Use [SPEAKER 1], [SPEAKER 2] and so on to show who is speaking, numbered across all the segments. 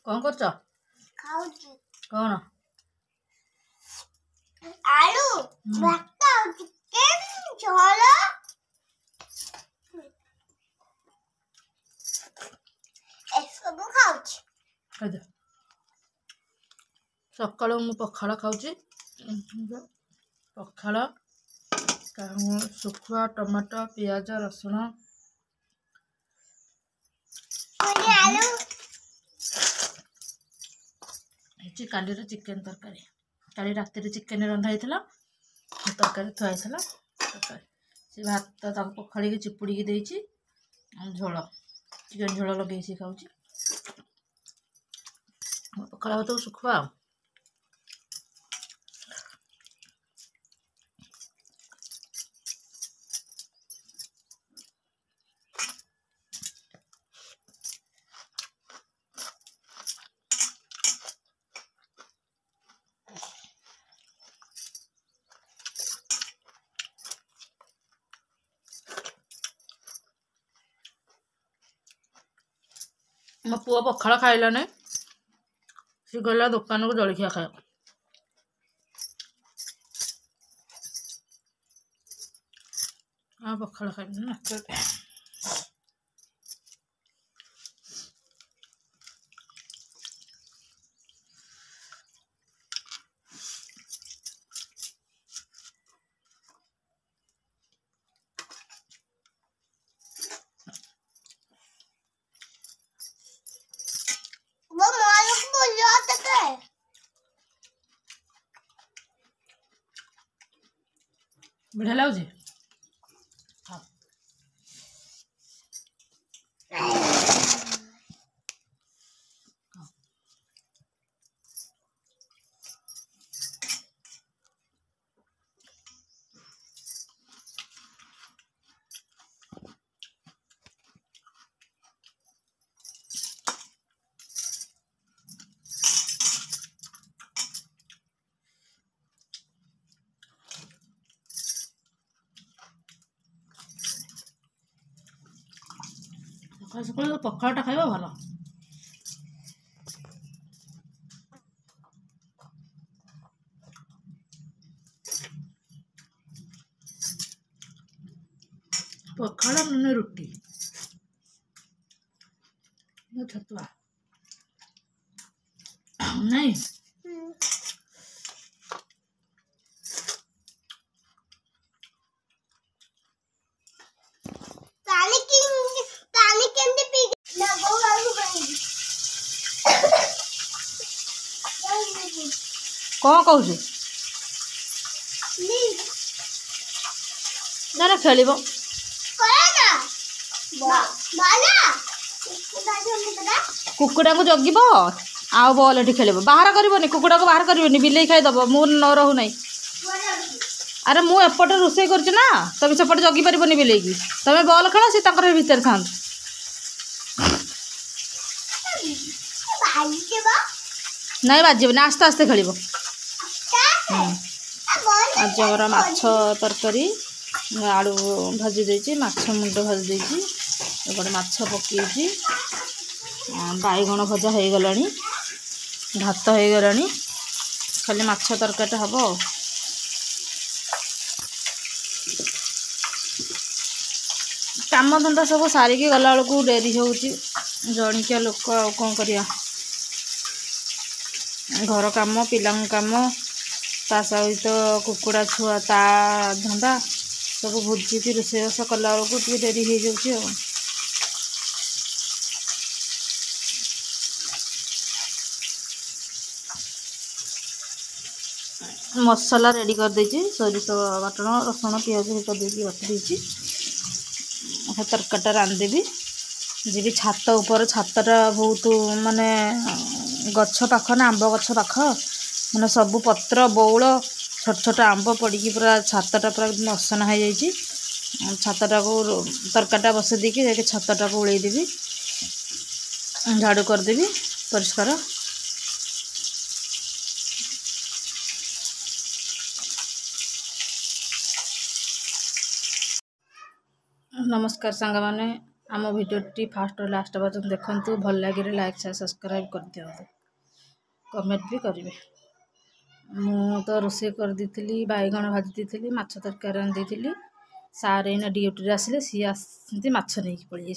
[SPEAKER 1] कौन कर कौन
[SPEAKER 2] आलू भात चिकेन झोल एसबु खाउछ
[SPEAKER 1] सकाळु मु पखाळ खाऊची पखाळ सुखुआ टमाटो पियाज रसुण
[SPEAKER 2] आलू
[SPEAKER 1] काली चिकेन तरकारी काली रात चिकेन रंधा होता तरकारी थुआई से भात पखाड़ी चिपुड़ी देती झोल चिकेन झोल लगे खाऊँ पखाड़ भात सुखुआ मो पुआ पखाड़ खाइला नहीं सी गला दुकान को जलखिया खाए पखाड़ खाइबे ना
[SPEAKER 2] वो मालूम बोल जाता है
[SPEAKER 1] बढ़िया लगे सकाल सकाल पखाड़टा खाइबा भल पखाड़ नने रुटी छतुआ नहीं
[SPEAKER 2] पानी केंदे पी लगो आलू बनी
[SPEAKER 1] कौन कहू ना खेल कुकुड़ा को जगिब आउ बॉल ये खेल बाहर करनी कुकुड़ा को बाहर करनी बिले खाईदब मु न रहू ना अरे मु एपटे रोषे कर तुम सेपटे जगी पारनी बिले की तुम बॉल खेल सी भितर था नहीं बाजन आस्ते आस्ते खेल आज हमारा माछ तरकारी आलू भाजी देती माछ मुंड भाजी देती एपटे माछ पकई बैगण भजा हो गला भात हो गला खाली माछ तरकारी हम काम धंदा सब सारिकी गला बेलू डेरी हो जणिकिया लोक आ कौन करिया घर काम पिला काम ता सहित कुकुड़ा छुआ ता धंदा सब भुजिकी रोषेईबास कला बेलू डेरी हो जाऊँगी मसला रेडी कर देछि सोरिष बाटण रसुण पियाज कर देकी बाटी देछि तरकारीटा रांधिदेवी जी छात ऊपर छातटा बहुत माने गछ पाख ना आंब गछ पाख माने सबू पत्र बौल छोट छोट आंब पड़ी पूरा छातटा पूरा असना हो जाइए छातटा को तरकारीटा बसई देकी छातटा को उड़ेदेवी झाड़ू करदेवी परिष्कार नमस्कार सांग मैंने आम भिडियोटी फास्ट और लास्ट पर्यटन देखु भल लगे लाइक शेयर सब्सक्राइब कर दिखाँ कमेंट भी करेंगे। मु तो रोषे कर दी बैगण भाजी दी माछ तरकारी रांधी थी सार एना ड्यूटी आसिले सी आसती माछ नहीं पड़ी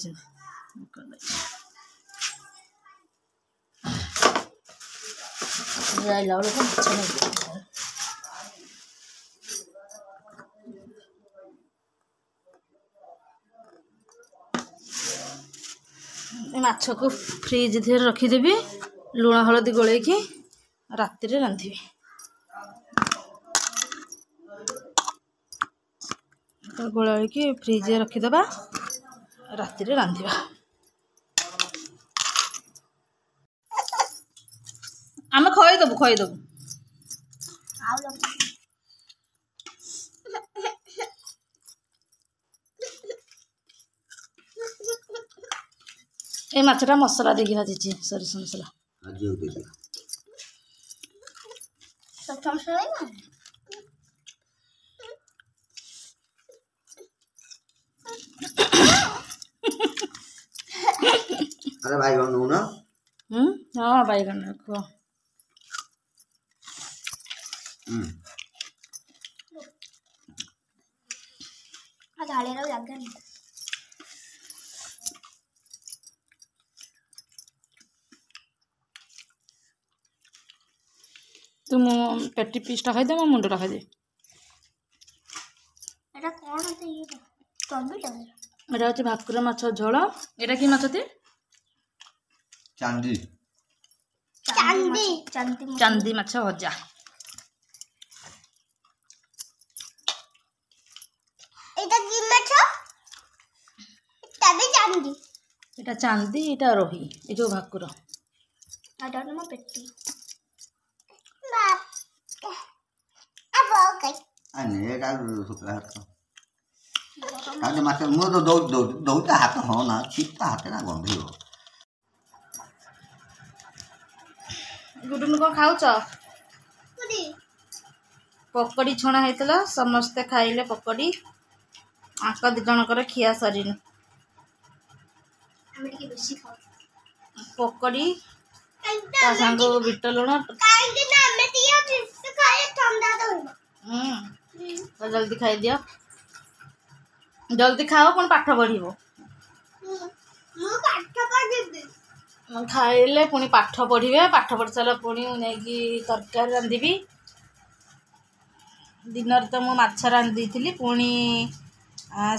[SPEAKER 1] आइला बेलू माछ नहीं माछ को फ्रिज धीरे रखीदेवी लुण हलदी गोलेकी राति रांधि गोलाकी फ्रिज रखीदबा राति रांधिबा। आम खइदेबू ए माछटा मसला देगी भाजी सोरिष मसला
[SPEAKER 3] अरे भाई बन ना
[SPEAKER 1] हाँ बैगन रखो तू मो पेटी पीसटा खाई दे मो मुंडटा खाई दे एटा हচ্ছে भाकुर माछ झोल एटा की माछ ती
[SPEAKER 3] चांदी
[SPEAKER 1] चांदी माछ भजा एटा चांदी एटा रोही ए जो भाकुर
[SPEAKER 3] अने का सुपला हाथ काले माछ मो तो दौटा हाथ हो ना चित्ता हाथ ना गंधी हो
[SPEAKER 1] गुडुन को खाऊच पकड़ी छणा हेतला समस्ते खाइले पकड़ी आंक दी जनकर खिया सरीन पकड़ी ता संग बिट लुण तो जल्दी खाई दियो जल्दी खाओ कौन पाठ पढ़ो खाइले पुणी पाठ पढ़े पाठ पढ़ी सारा पुणी नहीं तरकारी रांधि दिन तो मु माछ रांधी थी पुणी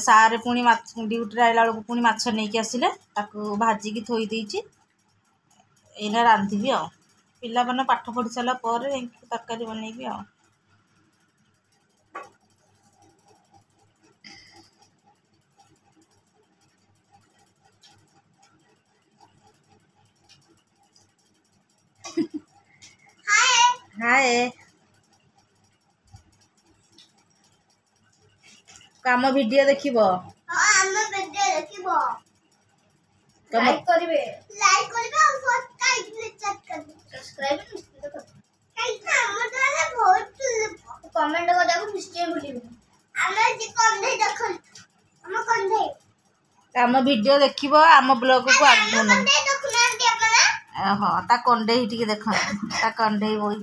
[SPEAKER 1] सारे पुणी ड्यूटी आइला बेलू पुणी माछ नहीं आसिले ताकू भाजिकी थोई देइछि एना रांधिबी आ पिला मन पाठ पढ़ी सारा पर तरकारी बनैबी आ हाय काम वीडियो देखिबो लाइक करिवे और सब्सक्राइब कमेंट करबो निश्चय भूलिबे काम वीडियो देखिबो आम ब्लॉग को आगो हाँ ता कंडे ही देखो ता कंडे बोई